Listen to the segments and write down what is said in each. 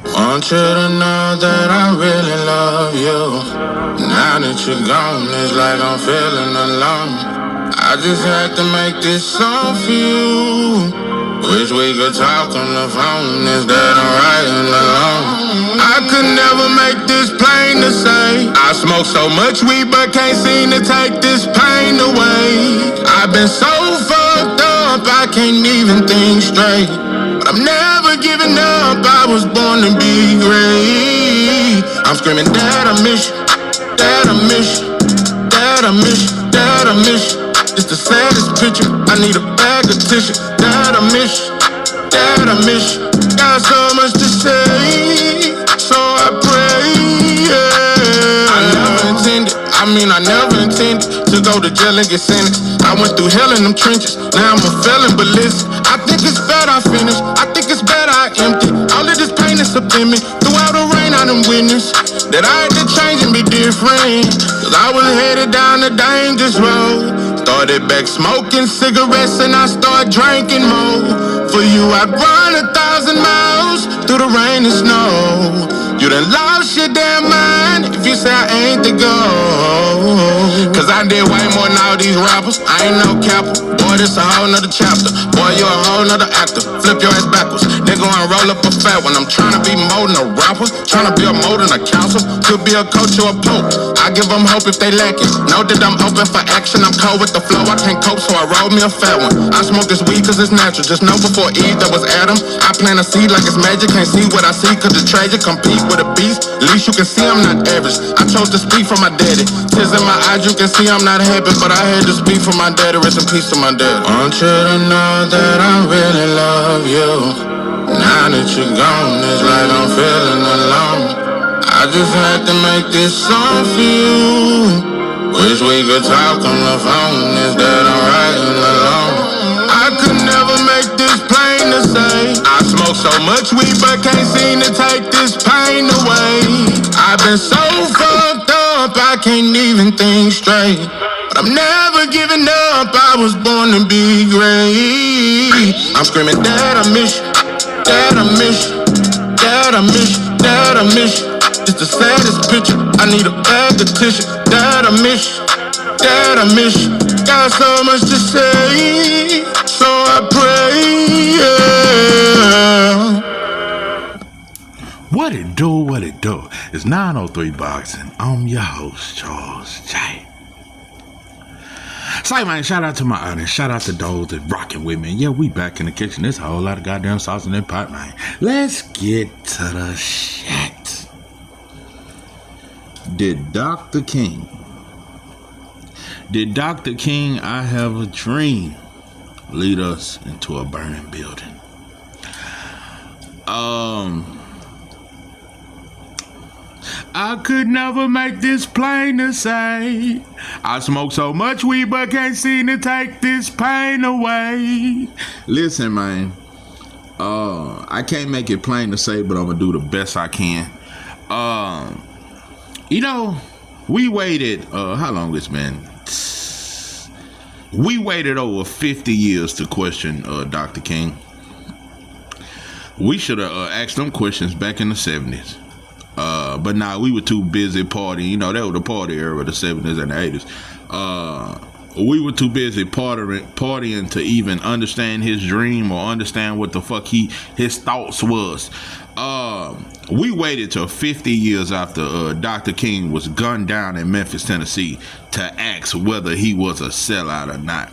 Want you to know that I really love you. Now that you're gone, it's like I'm feeling alone. I just had to make this song for you. Wish we could talk on the phone instead of writing alone. I could never make this plain to say. I smoke so much weed but can't seem to take this pain away. I've been so fucked up I can't even think straight. But I'm never giving up, I was born to be great. I'm screaming, Dad, I miss you. Dad, I miss you. Dad, I miss you. Dad, I miss you. It's the saddest picture, I need a bag of tissue. Dad, I miss you. Dad, I miss you. Got so much to say, so I pray, yeah. I never intended to go to jail and get sentenced. I went through hell in them trenches, now I'm a felon, but listen, I think it's better I finish, I think it's better I empty. All of this pain is up in me, throughout the rain I done witnessed that I had to change and be different, cause I was headed down the dangerous road. Started back smoking cigarettes and I started drinking more. For you I'd run 1,000 miles through the rain and snow. You done lost your damn mind if you say I ain't the go. Cause I did way more than all these rappers, I ain't no capper. Boy, this a whole nother chapter. Boy, you a whole nother actor. Flip your ass backwards, then go and roll up a fat one. I'm trying to be more than a rapper, trying to be a more than a counselor. Could be a coach or a pope, I give them hope if they lack it. Know that I'm open for action, I'm cold with the flow. I can't cope, so I roll me a fat one. I smoke this weed cause it's natural, just know before Eve there was Adam. I plant a seed like it's magic, can't see what I see cause it's tragic. Compete with a beast, at least you can see I'm not average. I chose to speak for my daddy, tears in my eyes, you can see I'm not happy, but I had to speak for my daddy, rest in peace to my daddy. Want you to know that I really love you. Now that you're gone, it's like I'm feeling alone. I just had to make this song for you. Wish we could talk on the phone instead of writing alone. I could never make this plain to say. I smoke so much weed but can't seem to take this pain away. I've been so fucked up I can't even think straight. But I'm never giving up, I was born to be great. I'm screaming, Dad, I miss you. Dad, I miss you. Dad, I miss you. Dad, I miss you. It's the saddest picture, I need a bag of tissue. Dad, I miss you. Dad, I miss you. Got so much to say, so I pray, yeah. What it do, what it do? It's 903 Boxing. I'm your host, Charles J. So, man, shout out to my audience. Shout out to those that rocking with me. Yeah, we back in the kitchen. There's a whole lot of goddamn sauce in that pot, man. Let's get to the shit. Did Dr. King, I Have a Dream, lead us into a burning building? I could never make this plain to say. I smoke so much weed but can't seem to take this pain away. Listen, man, I can't make it plain to say, but I'm gonna do the best I can. You know, we waited, how long it's been? We waited over 50 years to question Dr. King. We should have asked them questions back in the 70s. But nah, we were too busy partying. You know, that was the party era of the 70s and the 80s. We were too busy partying to even understand his dream or understand what the fuck his thoughts was. We waited till 50 years after Dr. King was gunned down in Memphis, Tennessee, to ask whether he was a sellout or not.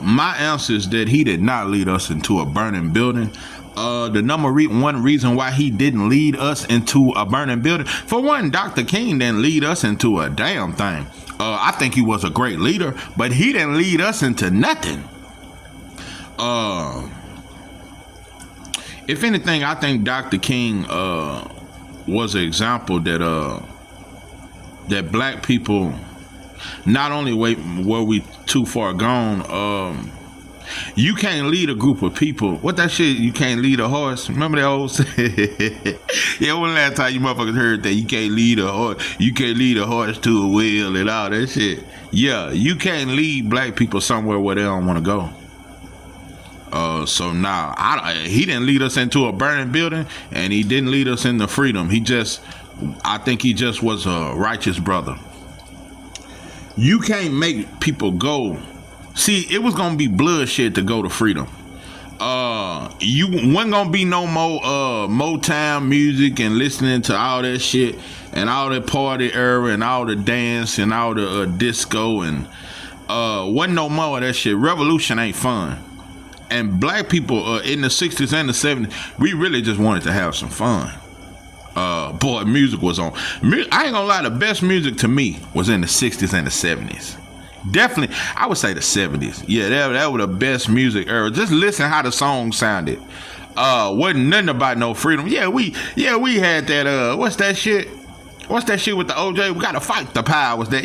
My answer is that he did not lead us into a burning building. The number one reason why he didn't lead us into a burning building, for one, Dr. King didn't lead us into a damn thing. I think he was a great leader, but he didn't lead us into nothing. If anything, I think Dr. King was an example that black people, not only were we too far gone, you can't lead a group of people. What that shit, you can't lead a horse? Remember that old saying? Yeah, when last time you motherfuckers heard that? You can't lead a horse. You can't lead a horse to a wheel and all that shit. Yeah, you can't lead black people somewhere where they don't want to go. So now he didn't lead us into a burning building, and he didn't lead us into freedom. I think he just was a righteous brother. You can't make people go. See, it was gonna be bloodshed to go to freedom. You wasn't gonna be no more Motown music and listening to all that shit and all that party era and all the dance and all the disco and wasn't no more of that shit. Revolution ain't fun. And black people in the 60s and the 70s, we really just wanted to have some fun. Boy, music was on. I ain't gonna lie, the best music to me was in the 60s and the 70s. Definitely, I would say the 70s. Yeah, that was the best music era. Just listen how the song sounded. Wasn't nothing about no freedom. Yeah, we had that. What's that shit? What's that shit with the OJ? We gotta fight the powers. That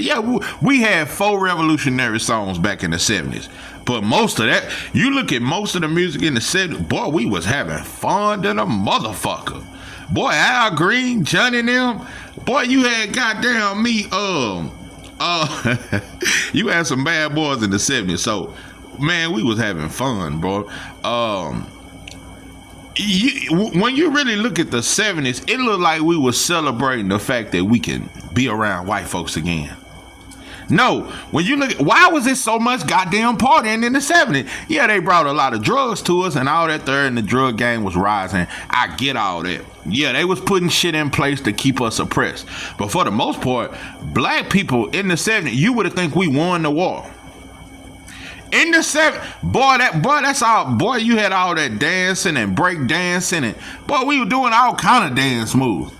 we had 4 revolutionary songs back in the 70s. But most of that, you look at most of the music in the 70s, boy, we was having fun than a motherfucker. Boy, Al Green, Johnny and them. Boy, you had goddamn me. You had some bad boys in the 70s. So, man, we was having fun, bro. When you really look at the 70s, it looked like we were celebrating the fact that we can be around white folks again. No, when you look at, why was it so much goddamn partying in the 70s? Yeah, they brought a lot of drugs to us and all that there, and the drug game was rising. I get all that. Yeah, they was putting shit in place to keep us oppressed. But for the most part, black people in the 70s, you would have think we won the war. In the 70s, that's all. Boy, you had all that dancing and break dancing, and boy, we were doing all kind of dance moves.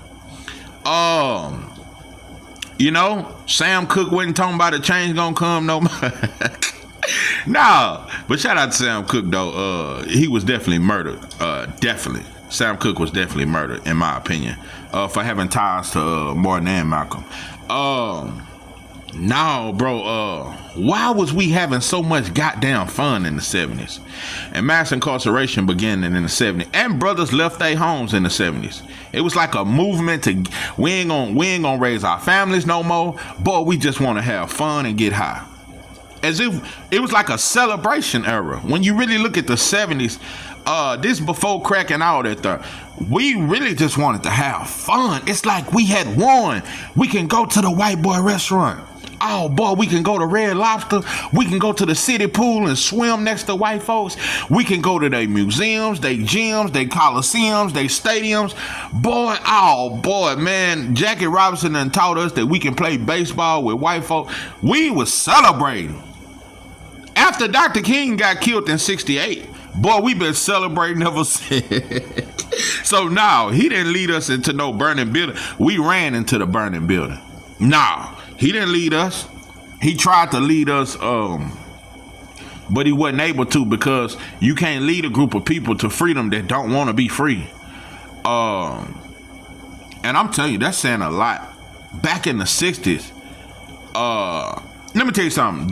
You know, Sam Cooke wasn't talking about the change gonna come no more. No, but shout out to Sam Cooke though. He was definitely murdered. Definitely, Sam Cooke was definitely murdered, in my opinion, for having ties to Martin and Malcolm. No, bro. Why was we having so much goddamn fun in the 70s? And mass incarceration began in the 70s, and brothers left their homes in the 70s. It was like a movement to we ain't gonna raise our families no more. Boy, we just want to have fun and get high. As if it was like a celebration era. When you really look at the 70s, this before crack and all that stuff, we really just wanted to have fun. It's like we had won. We can go to the white boy restaurant. Oh boy, we can go to Red Lobster. We can go to the city pool and swim next to white folks. We can go to their museums, their gyms, their coliseums, their stadiums. Boy, oh boy, man, Jackie Robinson done taught us that we can play baseball with white folks. We was celebrating. After Dr. King got killed in 68, boy, we been celebrating ever since. So now, he didn't lead us into no burning building. We ran into the burning building. No. He didn't lead us. He tried to lead us, but he wasn't able to, because you can't lead a group of people to freedom that don't want to be free. And I'm telling you, that's saying a lot. Back in the 60s, let me tell you something.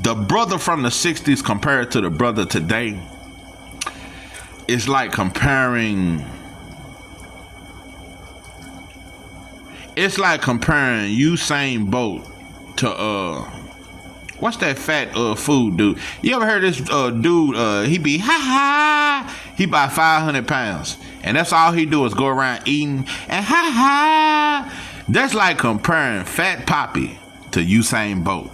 The brother from the 60s compared to the brother today, it's like comparing... It's like comparing Usain Bolt to what's that fat food dude? You ever heard this dude? He be he about 500 pounds, and that's all he do is go around eating and That's like comparing Fat Poppy to Usain Bolt.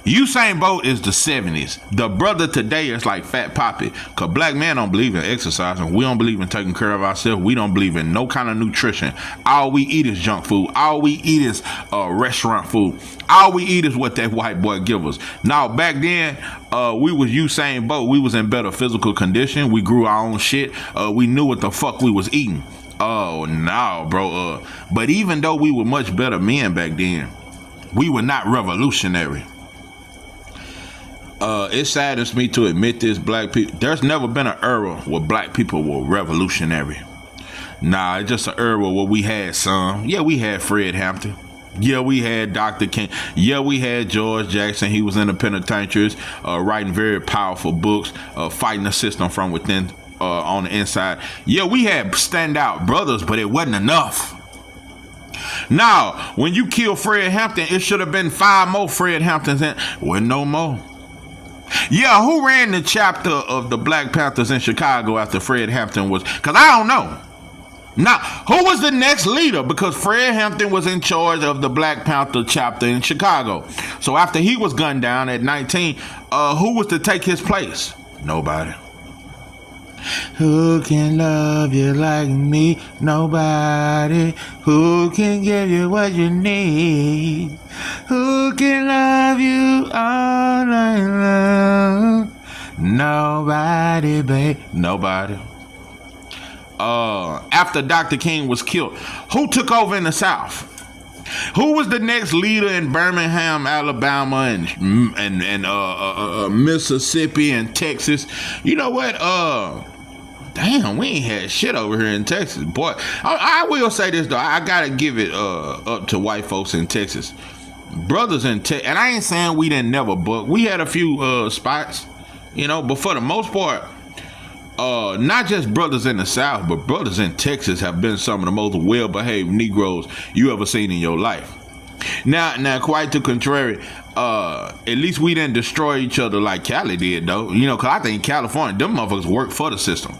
Usain Bolt is the 70s. The brother today is like Fat Poppy. Because black men don't believe in exercising. We don't believe in taking care of ourselves. We don't believe in no kind of nutrition. All we eat is junk food. All we eat is restaurant food. All we eat is what that white boy give us. Now, back then, we was Usain Bolt. We was in better physical condition. We grew our own shit. We knew what the fuck we was eating. Oh, no, bro. But even though we were much better men back then, we were not revolutionary. It saddens me to admit this, black people. There's never been an era where black people were revolutionary. Nah, it's just an era where we had some. Yeah, we had Fred Hampton. Yeah, we had Dr. King. Yeah, we had George Jackson. He was in the penitentiaries, writing very powerful books, fighting the system from within, on the inside. Yeah, we had standout brothers, but it wasn't enough. Now, when you kill Fred Hampton, it should have been 5 more Fred Hamptons. Well, no more. Yeah, who ran the chapter of the Black Panthers in Chicago after Fred Hampton was? Because I don't know. Now, who was the next leader? Because Fred Hampton was in charge of the Black Panther chapter in Chicago. So after he was gunned down at 19, who was to take his place? Nobody. Who can love you like me? Nobody. Who can give you what you need? Who can love you all night long? Nobody, babe. Nobody. After Dr. King was killed, who took over in the South? Who was the next leader in Birmingham, Alabama, and Mississippi and Texas? You know what? Damn, we ain't had shit over here in Texas, boy. I will say this though, I gotta give it up to white folks in Texas, brothers in Texas. And I ain't saying we didn't never book. We had a few spots, you know, but for the most part, not just brothers in the South, but brothers in Texas have been some of the most well-behaved Negroes you ever seen in your life. Now, quite to contrary, at least we didn't destroy each other like Cali did, though. You know, because I think California, them motherfuckers work for the system.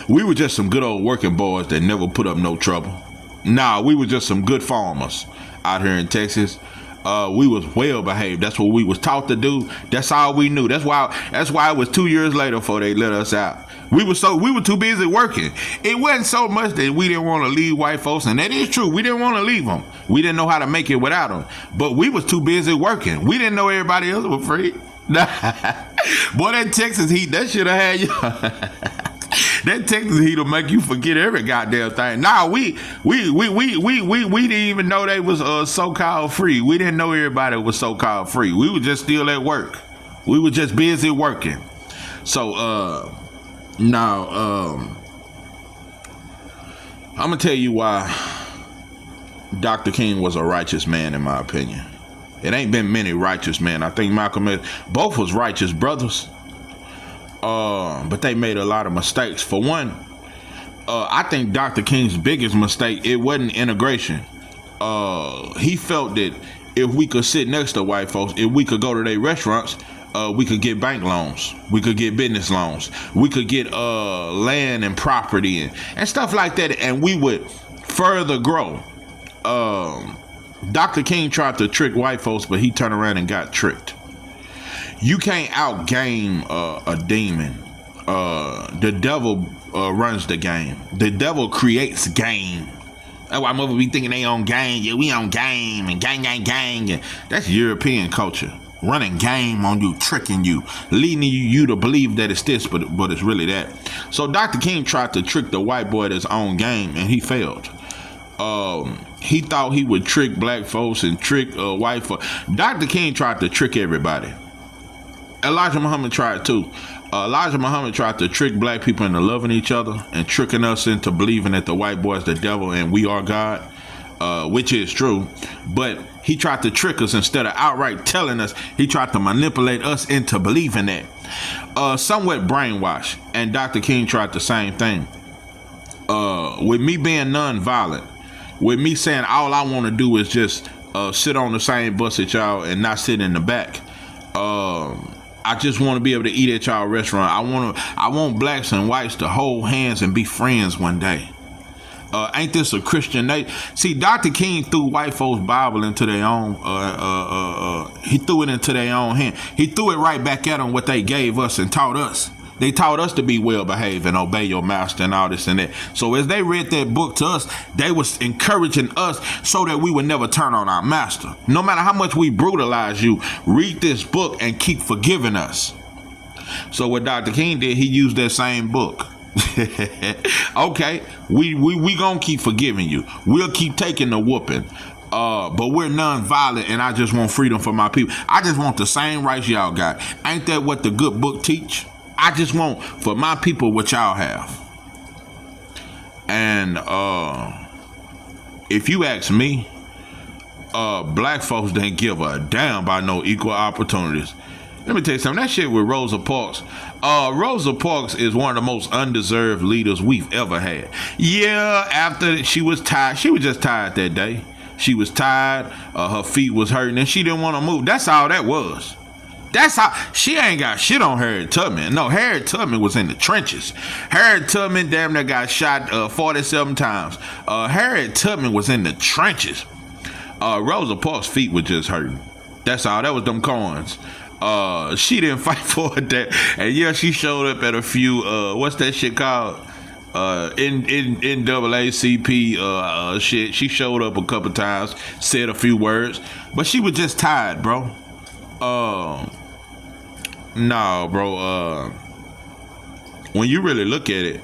We were just some good old working boys that never put up no trouble. Nah, we were just some good farmers out here in Texas. We was well behaved. That's what we was taught to do. That's all we knew. That's why it was 2 years later before they let us out. We were too busy working. It wasn't so much that we didn't want to leave white folks, and that is true. We didn't want to leave them. We didn't know how to make it without them. But we was too busy working. We didn't know everybody else was free. Boy, that Texas heat, that should have had you. That Texas heat will make you forget every goddamn thing. Nah, we didn't even know they was so-called free. We didn't know everybody was so-called free. We were just still at work. We were just busy working. So now I'm gonna tell you why Dr. King was a righteous man, in my opinion. It ain't been many righteous men. I think Malcolm X, both was righteous brothers. But they made a lot of mistakes. For one, I think Dr. King's biggest mistake, it wasn't integration. He felt that if we could sit next to white folks, if we could go to their restaurants, we could get bank loans, we could get business loans, we could get land and property and stuff like that, and we would further grow. Dr. King tried to trick white folks, but he turned around and got tricked. You can't outgame a demon. The devil runs the game. The devil creates game. That's why mother be thinking they on game. Yeah, we on game and gang. And that's European culture. Running game on you, tricking you, leading you to believe that it's this, but it's really that. So Dr. King tried to trick the white boy at his own game, and he failed. He thought he would trick black folks and trick white folks. Dr. King tried to trick everybody. Elijah Muhammad tried too. Elijah Muhammad tried to trick black people into loving each other and tricking us into believing that the white boy is the devil and we are God, which is true. But he tried to trick us instead of outright telling us. He tried to manipulate us into believing that. Somewhat brainwashed. And Dr. King tried the same thing. With me being nonviolent, with me saying all I want to do is just sit on the same bus at y'all and not sit in the back. I just want to be able to eat at y'all restaurant. I want blacks and whites to hold hands and be friends one day. Ain't this a Christian nation? See, Dr. King threw white folks' Bible into their own. He threw it into their own hand. He threw it right back at them what they gave us and taught us. They taught us to be well behaved and obey your master and all this and that. So as they read that book to us, they was encouraging us so that we would never turn on our master. No matter how much we brutalize you, read this book and keep forgiving us. So what Dr. King did, he used that same book. Okay, we gonna keep forgiving you. We'll keep taking the whooping. But we're non-violent and I just want freedom for my people. I just want the same rights y'all got. Ain't that what the good book teach? I just want for my people what y'all have. And if you ask me, black folks didn't give a damn about no equal opportunities. Let me tell you something. That shit with Rosa Parks. Rosa Parks is one of the most undeserved leaders we've ever had. Yeah, after she was tired. She was just tired that day. She was tired. Her feet was hurting and she didn't want to move. That's all that was. That's how she ain't got shit on Harriet Tubman. No, Harriet Tubman was in the trenches. Harriet Tubman damn near got shot 47 times. Harriet Tubman was in the trenches. Rosa Parks' feet were just hurting. That's all. That was them coins. She didn't fight for that. And yeah, she showed up at a few what's that shit called? NAACP shit. She showed up a couple times, said a few words, but she was just tired, bro. No, bro. When you really look at it,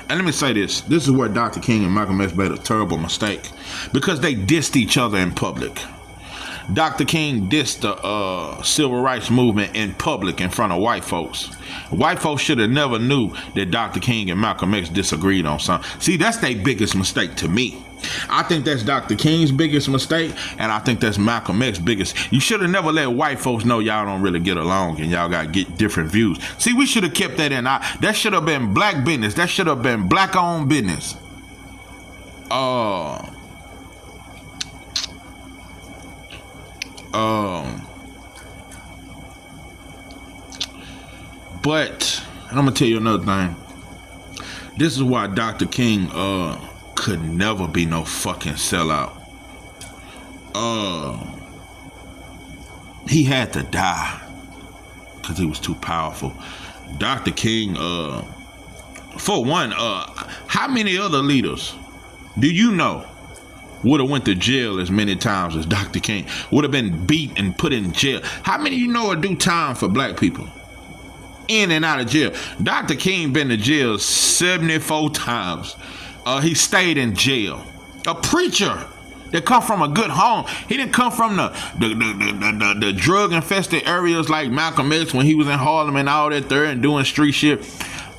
and let me say this: this is where Dr. King and Malcolm X made a terrible mistake because they dissed each other in public. Dr. King dissed the civil rights movement in public in front of white folks. White folks should have never knew that Dr. King and Malcolm X disagreed on something. See, that's their biggest mistake to me. I think that's Dr. King's biggest mistake, and I think that's Malcolm X's biggest. You should have never let white folks know y'all don't really get along and y'all got to get different views. See, we should have kept that in. That should have been black business. That should have been black-owned business. But and I'm gonna tell you another thing. This is why Dr. King could never be no fucking sellout. He had to die because he was too powerful. Dr. King, for one, how many other leaders do you know would have went to jail as many times as Dr. King? Would have been beat and put in jail. How many of you know would do time for black people? In and out of jail. Dr. King been to jail 74 times. He stayed in jail. A preacher that come from a good home. He didn't come from the drug infested areas like Malcolm X when he was in Harlem and all that there and doing street shit.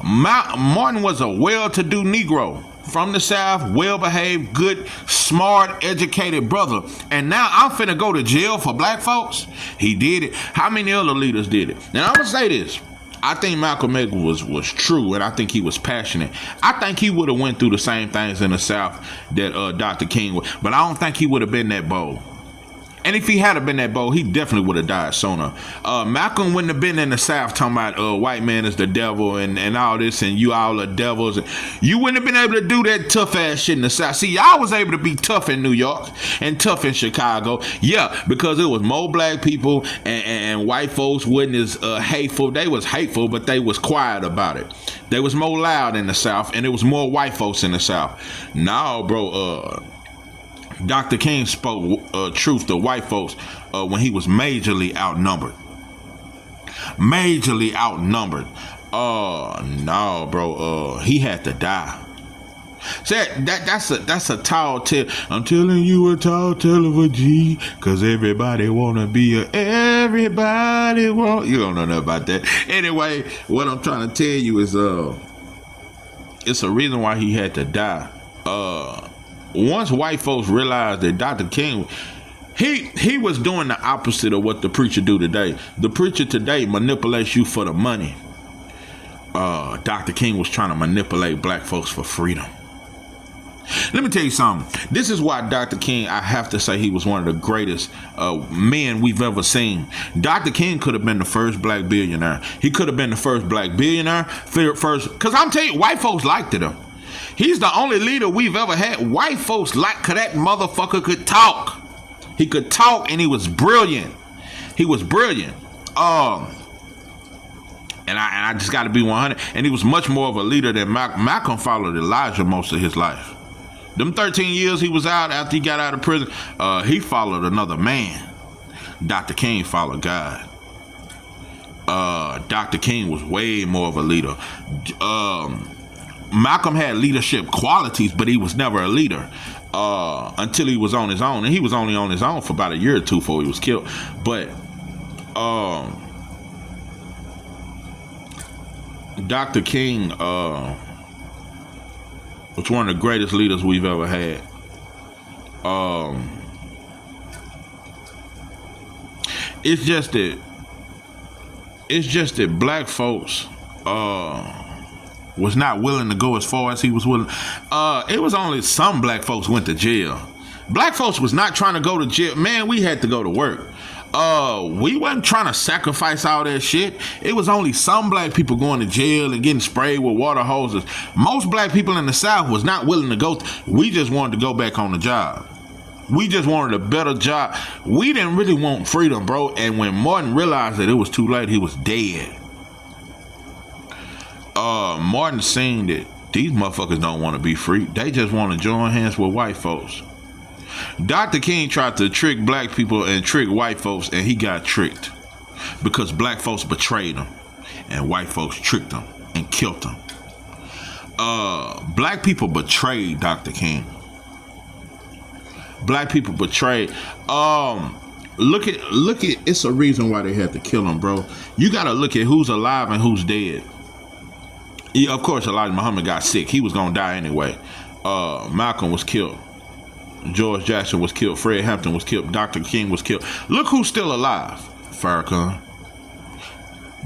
Martin was a well-to-do Negro from the South, well-behaved, good, smart, educated brother. And now I'm finna go to jail for black folks? He did it. How many other leaders did it? Now I'm gonna say this. I think Malcolm X was true, and I think he was passionate. I think he would have went through the same things in the South that Dr. King would, but I don't think he would have been that bold. And if he had been that bold, he definitely would have died sooner. Malcolm wouldn't have been in the South talking about white man is the devil and all this and you all are devils. You wouldn't have been able to do that tough ass shit in the South. See, y'all was able to be tough in New York and tough in Chicago. Yeah, because it was more black people and white folks wasn't as hateful. They was hateful, but they was quiet about it. They was more loud in the South and it was more white folks in the South. Now, bro, Dr. King spoke truth to white folks when he was majorly outnumbered. Majorly outnumbered. No, bro. He had to die. See, that's a tall tale. I'm telling you a tall tale of a G, cause everybody wanna be everybody want. You don't know nothing about that. Anyway, what I'm trying to tell you is it's a reason why he had to die. Once white folks realized that Dr. King, he was doing the opposite of what the preacher do today. The preacher today manipulates you for the money. Dr. King was trying to manipulate black folks for freedom. Let me tell you something. This is why Dr. King, I have to say, he was one of the greatest men we've ever seen. Dr. King could have been the first black billionaire. He could have been the first black billionaire. Because I'm telling you, white folks liked him. He's the only leader we've ever had. White folks like that motherfucker could talk. He could talk and he was brilliant. He was brilliant. And I just got to be 100. And he was much more of a leader than Malcolm followed Elijah most of his life. Them 13 years he was out after he got out of prison, he followed another man. Dr. King followed God. Dr. King was way more of a leader. Malcolm had leadership qualities, but he was never a leader until he was on his own. And he was only on his own for about a year or two before he was killed. But Dr. King was one of the greatest leaders we've ever had. It's just that black folks was not willing to go as far as he was willing. It was only some black folks went to jail. Black folks was not trying to go to jail. Man, we had to go to work. We wasn't trying to sacrifice all that shit. It was only some black people going to jail and getting sprayed with water hoses. Most black people in the South was not willing to go. We just wanted to go back on the job. We just wanted a better job. We didn't really want freedom, bro. And when Martin realized that it was too late, he was dead. Martin seen that these motherfuckers don't want to be free. They just want to join hands with white folks. Dr. King tried to trick black people and trick white folks, and he got tricked because black folks betrayed him and white folks tricked him and killed him. Black people betrayed Dr. King. Black people betrayed. Look at it's a reason why they had to kill him, bro. You gotta look at who's alive and who's dead. Yeah, of course, Elijah Muhammad got sick. He was gonna die anyway. Malcolm was killed. George Jackson was killed. Fred Hampton was killed. Dr. King was killed. Look who's still alive. Farrakhan.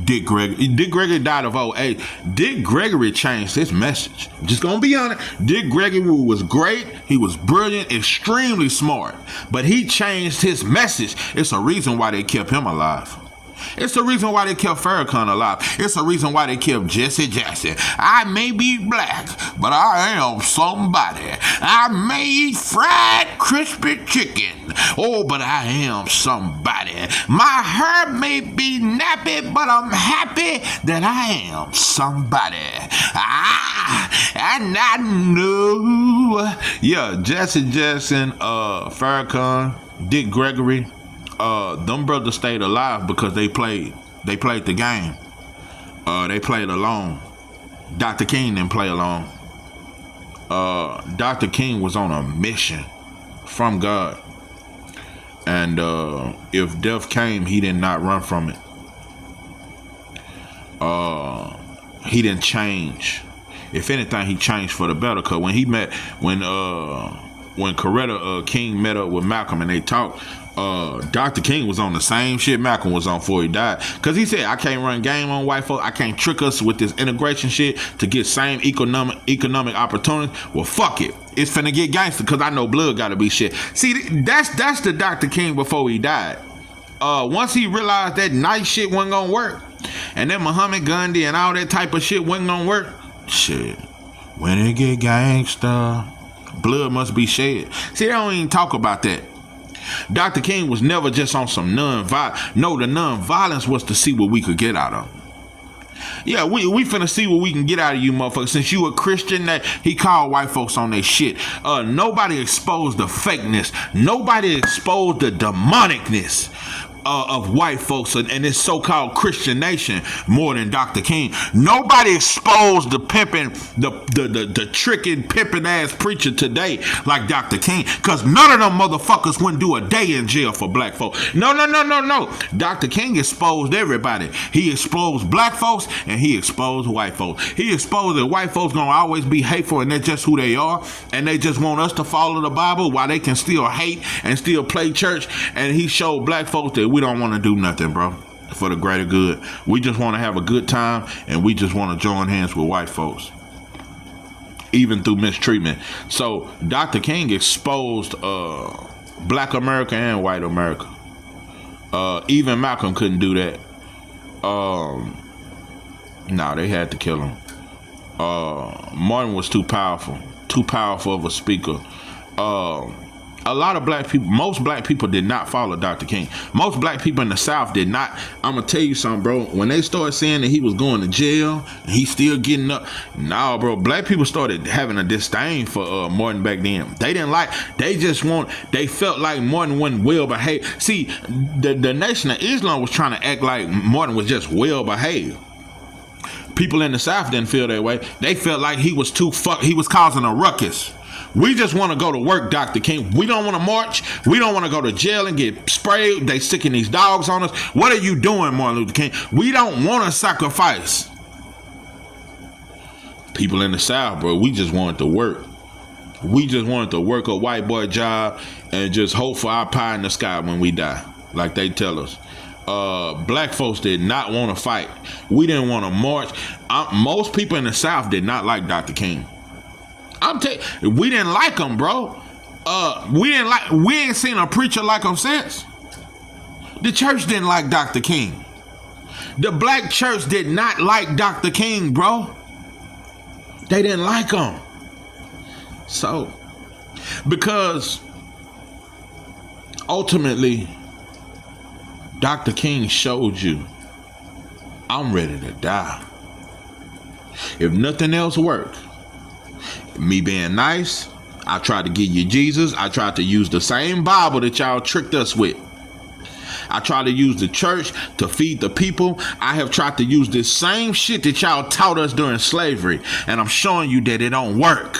Dick Gregory. Dick Gregory died of old age. Dick Gregory changed his message. Just gonna be honest. Dick Gregory was great. He was brilliant, extremely smart. But he changed his message. It's a reason why they kept him alive. It's the reason why they kept Farrakhan alive. It's the reason why they kept Jesse Jackson. I may be black, but I am somebody. I may eat fried crispy chicken. Oh, but I am somebody. My hair may be nappy, but I'm happy that I am somebody. And I know. Yeah, Jesse Jackson, Farrakhan, Dick Gregory. Them brothers stayed alive because they played the game. They played alone. Dr. King didn't play alone. Dr. King was on a mission from God. And if death came, he did not run from it. He didn't change. If anything, he changed for the better. Cause when Coretta King met up with Malcolm and they talked, Dr. King was on the same shit Malcolm was on before he died. Because he said, I can't run game on white folks. I can't trick us with this integration shit to get same economic opportunity. Well, fuck it. It's finna get gangster because I know blood gotta be shit. See, that's the Dr. King before he died. Once he realized that nice shit wasn't gonna work, and then Muhammad Gandhi and all that type of shit wasn't gonna work, shit. When it get gangster, blood must be shed. See, they don't even talk about that. Dr. King was never just on some non-violence. No, the non-violence was to see what we could get out of him. Yeah, we finna see what we can get out of you motherfuckers. Since you a Christian, that he called white folks on their shit. Nobody exposed the fakeness. Nobody exposed the demonicness of white folks and this so-called Christian nation more than Dr. King. Nobody exposed the pimping, the tricking, pimping ass preacher today like Dr. King, because none of them motherfuckers wouldn't do a day in jail for black folks. No. Dr. King exposed everybody. He exposed black folks and he exposed white folks. He exposed that white folks gonna always be hateful and that's just who they are, and they just want us to follow the Bible while they can still hate and still play church. And he showed black folks that we don't want to do nothing, bro, for the greater good. We just want to have a good time, and we just want to join hands with white folks, even through mistreatment. So Dr. King exposed black America and white America. Even Malcolm couldn't do that. No, they had to kill him. Martin was too powerful of a speaker. A lot of black people, most black people did not follow Dr. King. Most black people in the South did not. I'm going to tell you something, bro. When they started saying that he was going to jail and he's still getting up. Nah, bro. Black people started having a disdain for Martin back then. They felt like Martin wasn't well behaved. See, the Nation of Islam was trying to act like Martin was just well behaved. People in the South didn't feel that way. They felt like he was he was causing a ruckus. We just want to go to work, Dr. King. We don't want to march. We don't want to go to jail and get sprayed. They sticking these dogs on us. What are you doing, Martin Luther King? We don't want to sacrifice. People in the South, bro, we just wanted to work. We just wanted to work a white boy job and just hope for our pie in the sky when we die, like they tell us. Black folks did not want to fight. We didn't want to march. Most people in the South did not like Dr. King. I'm telling you, we didn't like him, bro. We ain't seen a preacher like him since. The church didn't like Dr. King. The black church did not like Dr. King, bro. They didn't like him. So, because ultimately, Dr. King showed you, I'm ready to die. If nothing else worked, me being nice, I tried to give you Jesus. I tried to use the same Bible that y'all tricked us with. I tried to use the church to feed the people. I have tried to use this same shit that y'all taught us during slavery, and I'm showing you that it don't work.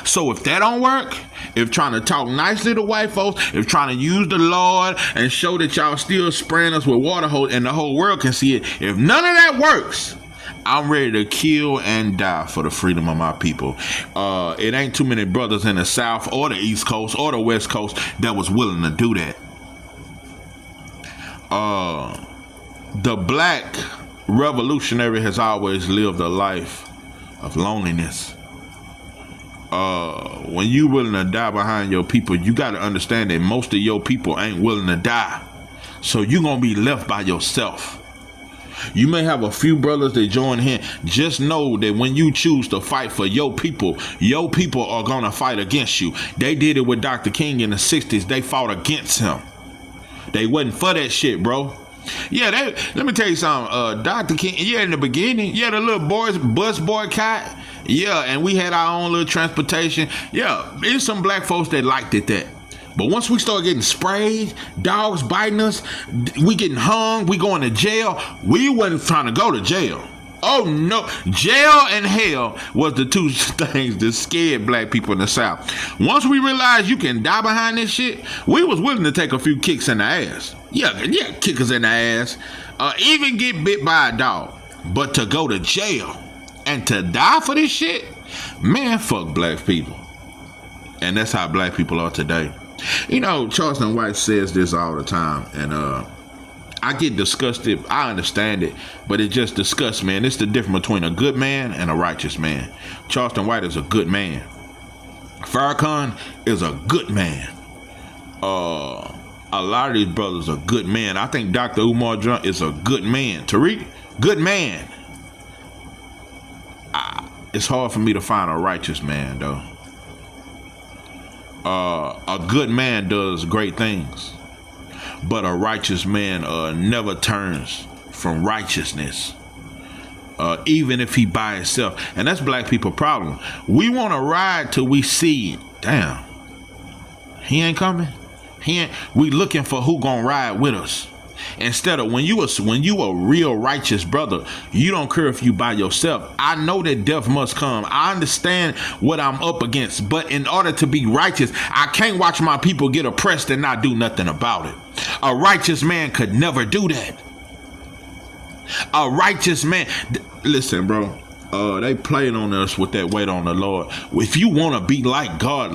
So if that don't work, if trying to talk nicely to white folks, if trying to use the Lord and show that y'all still spraying us with water hose and the whole world can see it, if none of that works, I'm ready to kill and die for the freedom of my people. It ain't too many brothers in the South or the East Coast or the West Coast that was willing to do that. The black revolutionary has always lived a life of loneliness. When you willing to die behind your people, you got to understand that most of your people ain't willing to die. So you gonna be left by yourself. You may have a few brothers that join in. Just know that when you choose to fight for your people are gonna fight against you. They did it with Dr. King in the 60s. They fought against him. They wasn't for that shit, bro. Yeah, let me tell you something. Dr. King, yeah, in the beginning, yeah, the little bus boycott, yeah, and we had our own little transportation. Yeah, there's some black folks that liked it that. But once we start getting sprayed, dogs biting us, we getting hung, we going to jail, we wasn't trying to go to jail. Oh no, jail and hell was the two things that scared black people in the South. Once we realized you can die behind this shit, we was willing to take a few kicks in the ass. Yeah, kick us in the ass. Even get bit by a dog. But to go to jail and to die for this shit, man, fuck black people. And that's how black people are today. You know, Charleston White says this all the time, and I get disgusted. I understand it, but it just disgusts me. And it's the difference between a good man and a righteous man. Charleston White is a good man. Farrakhan is a good man. A lot of these brothers are good men. I think Dr. Umar Johnson is a good man. Tariq, good man. It's hard for me to find a righteous man, though. A good man does great things, but a righteous man never turns from righteousness, even if he by himself. And that's black people problem. We want to ride till we see, damn, he ain't coming. We looking for who gonna ride with us. Instead of when you a real righteous brother, you don't care if you by yourself. I know that death must come. I understand what I'm up against, but in order to be righteous, I can't watch my people get oppressed and not do nothing about it. A righteous man could never do that. A righteous man, listen, bro. They playing on us with that weight on the Lord. If you want to be like God,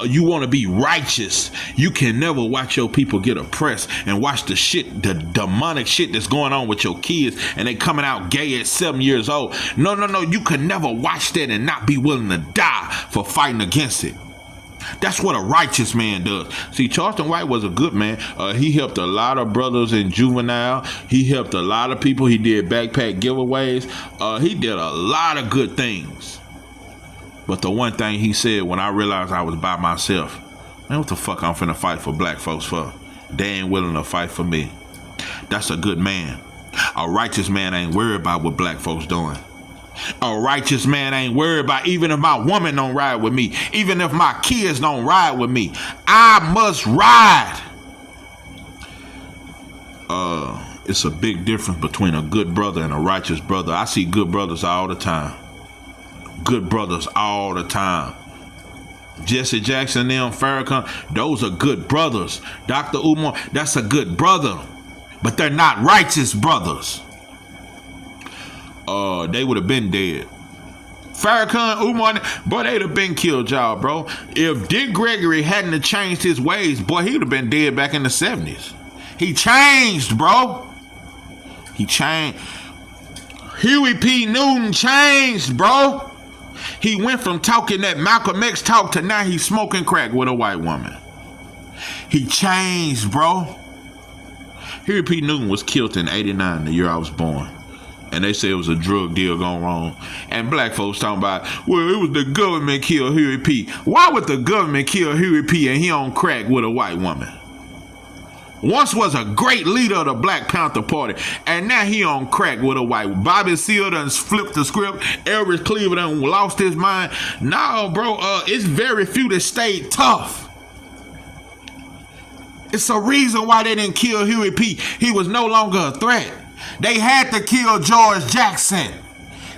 you want to be righteous, you can never watch your people get oppressed and watch the demonic shit that's going on with your kids and they coming out gay at 7 years old. No. You can never watch that and not be willing to die for fighting against it. That's what a righteous man does. See, Charleston White was a good man. He helped a lot of brothers in juvenile. He helped a lot of people. He did backpack giveaways. He did a lot of good things. But the one thing he said when I realized I was by myself, man, what the fuck I'm finna fight for black folks for? They ain't willing to fight for me. That's a good man. A righteous man ain't worried about what black folks doing. A righteous man ain't worried about even if my woman don't ride with me, even if my kids don't ride with me, I must ride. It's a big difference between a good brother and a righteous brother. I see good brothers all the time. Good brothers all the time. Jesse Jackson, them, Farrakhan, those are good brothers. Dr. Umar, that's a good brother. But they're not righteous brothers. They would have been dead. Farrakhan, Umar, boy, they'd have been killed, y'all, bro. If Dick Gregory hadn't have changed his ways, boy, he would have been dead back in the 70s. He changed, bro. He changed. Huey P. Newton changed, bro. He went from talking that Malcolm X talk to now he's smoking crack with a white woman. He changed, bro. Huey P. Newton was killed in 89, the year I was born. And they say it was a drug deal gone wrong. And black folks talking about, well, it was the government killed Huey P. Why would the government kill Huey P. and he on crack with a white woman? Once was a great leader of the Black Panther Party, and now he on crack with a white. Bobby Seale done flipped the script. Elvis Cleaver done lost his mind. No, bro, it's very few that stayed tough. It's a reason why they didn't kill Huey P. He was no longer a threat. They had to kill George Jackson.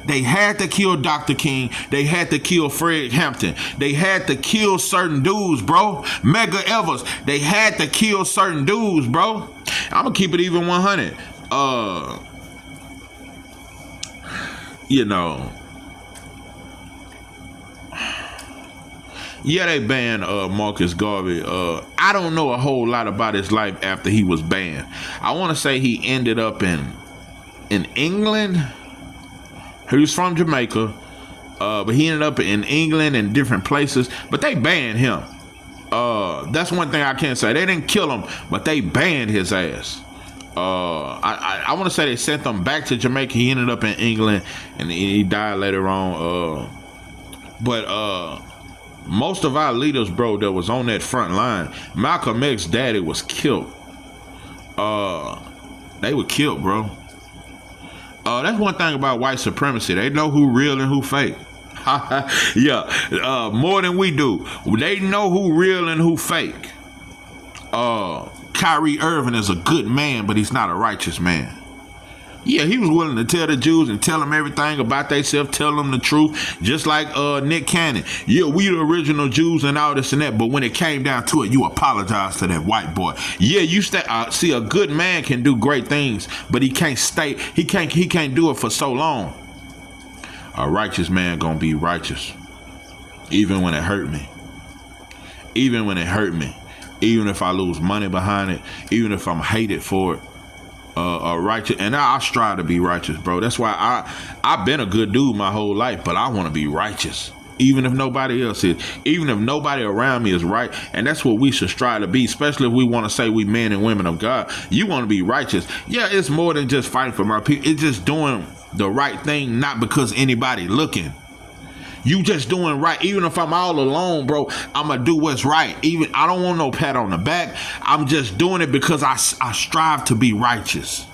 They had to kill Dr. King. They had to kill Fred Hampton. They had to kill certain dudes, bro. Medgar Evers. They had to kill certain dudes, bro. I'm gonna keep it even 100. You know. Yeah, they banned Marcus Garvey. I don't know a whole lot about his life after he was banned. I want to say he ended up in England. He was from Jamaica, but he ended up in England and different places. But they banned him. That's one thing I can't say. They didn't kill him, but they banned his ass. I want to say they sent him back to Jamaica. He ended up in England, and he died later on. But most of our leaders, bro, that was on that front line, Malcolm X's daddy was killed. They were killed, bro. That's one thing about white supremacy. They know who real and who fake. Yeah, more than we do. They know who real and who fake. Kyrie Irving is a good man, but he's not a righteous man. Yeah, he was willing to tell the Jews and tell them everything about themselves, tell them the truth, just like Nick Cannon. Yeah, we the original Jews and all this and that, but when it came down to it, you apologize to that white boy. Yeah, you see, a good man can do great things, but he can't do it for so long. A righteous man gonna be righteous, even when it hurt me. Even when it hurt me. Even if I lose money behind it, even if I'm hated for it. Righteous, and I strive to be righteous, bro. That's why I've been a good dude my whole life, but I want to be righteous, even if nobody else is, even if nobody around me is right. And that's what we should strive to be, especially if we want to say we men and women of God. You want to be righteous. Yeah, it's more than just fighting for my people. It's just doing the right thing, not because anybody looking. You just doing right. Even if I'm all alone, bro, I'm going to do what's right. Even I don't want no pat on the back. I'm just doing it because I strive to be righteous.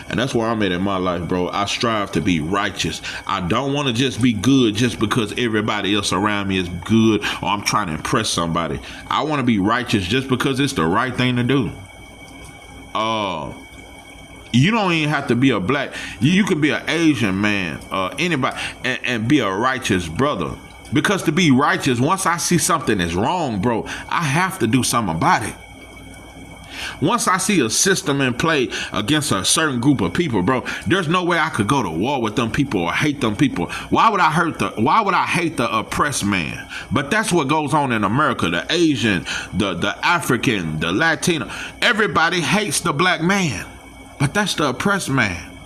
And that's where I'm at in my life, bro. I strive to be righteous. I don't want to just be good just because everybody else around me is good or I'm trying to impress somebody. I want to be righteous just because it's the right thing to do. You don't even have to be a black. You can be an Asian man, anybody, and be a righteous brother. Because to be righteous, once I see something is wrong, bro, I have to do something about it. Once I see a system in play against a certain group of people, bro, there's no way I could go to war with them people or hate them people. Why would I hate the oppressed man? But that's what goes on in America. The Asian, the African, the Latino, everybody hates the black man. But that's the oppressed man.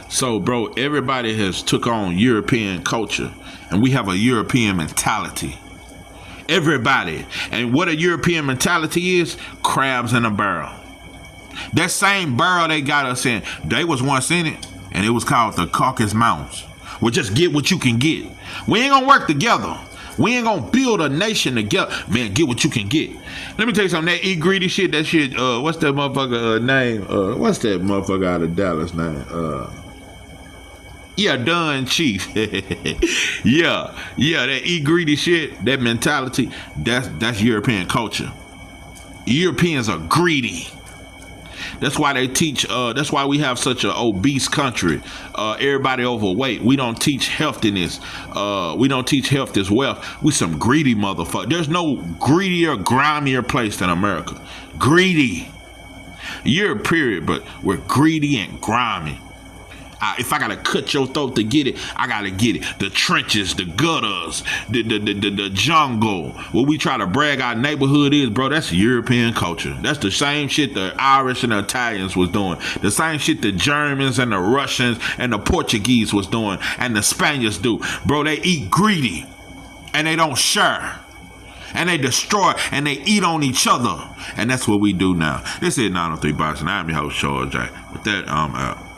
So, bro, everybody has took on European culture, and we have a European mentality. Everybody. And what a European mentality is, crabs in a barrel. That same barrel they got us in, they was once in it, and it was called the Caucasus Mountains. Well, just get what you can get. We ain't gonna work together. We ain't gonna build a nation together. Man, get what you can get. Let me tell you something. That eat greedy shit, that shit, what's that motherfucker name? What's that motherfucker out of Dallas name? Yeah, Dunn Chief. yeah, that eat greedy shit, that mentality, that's European culture. Europeans are greedy. That's why they teach, that's why we have such an obese country. Everybody overweight. We don't teach healthiness. We don't teach health as wealth. We some greedy motherfuckers. There's no greedier, grimier place than America. Greedy. Europe, period, but we're greedy and grimy. If I gotta cut your throat to get it, I gotta get it. The trenches, the gutters, the jungle. What we try to brag our neighborhood is, bro, that's European culture. That's the same shit the Irish and the Italians was doing. The same shit the Germans and the Russians and the Portuguese was doing. And the Spaniards do. Bro, they eat greedy. And they don't share. And they destroy and they eat on each other. And that's what we do now. This is 903 Boxing. I'm your host, George J. With that, I'm out.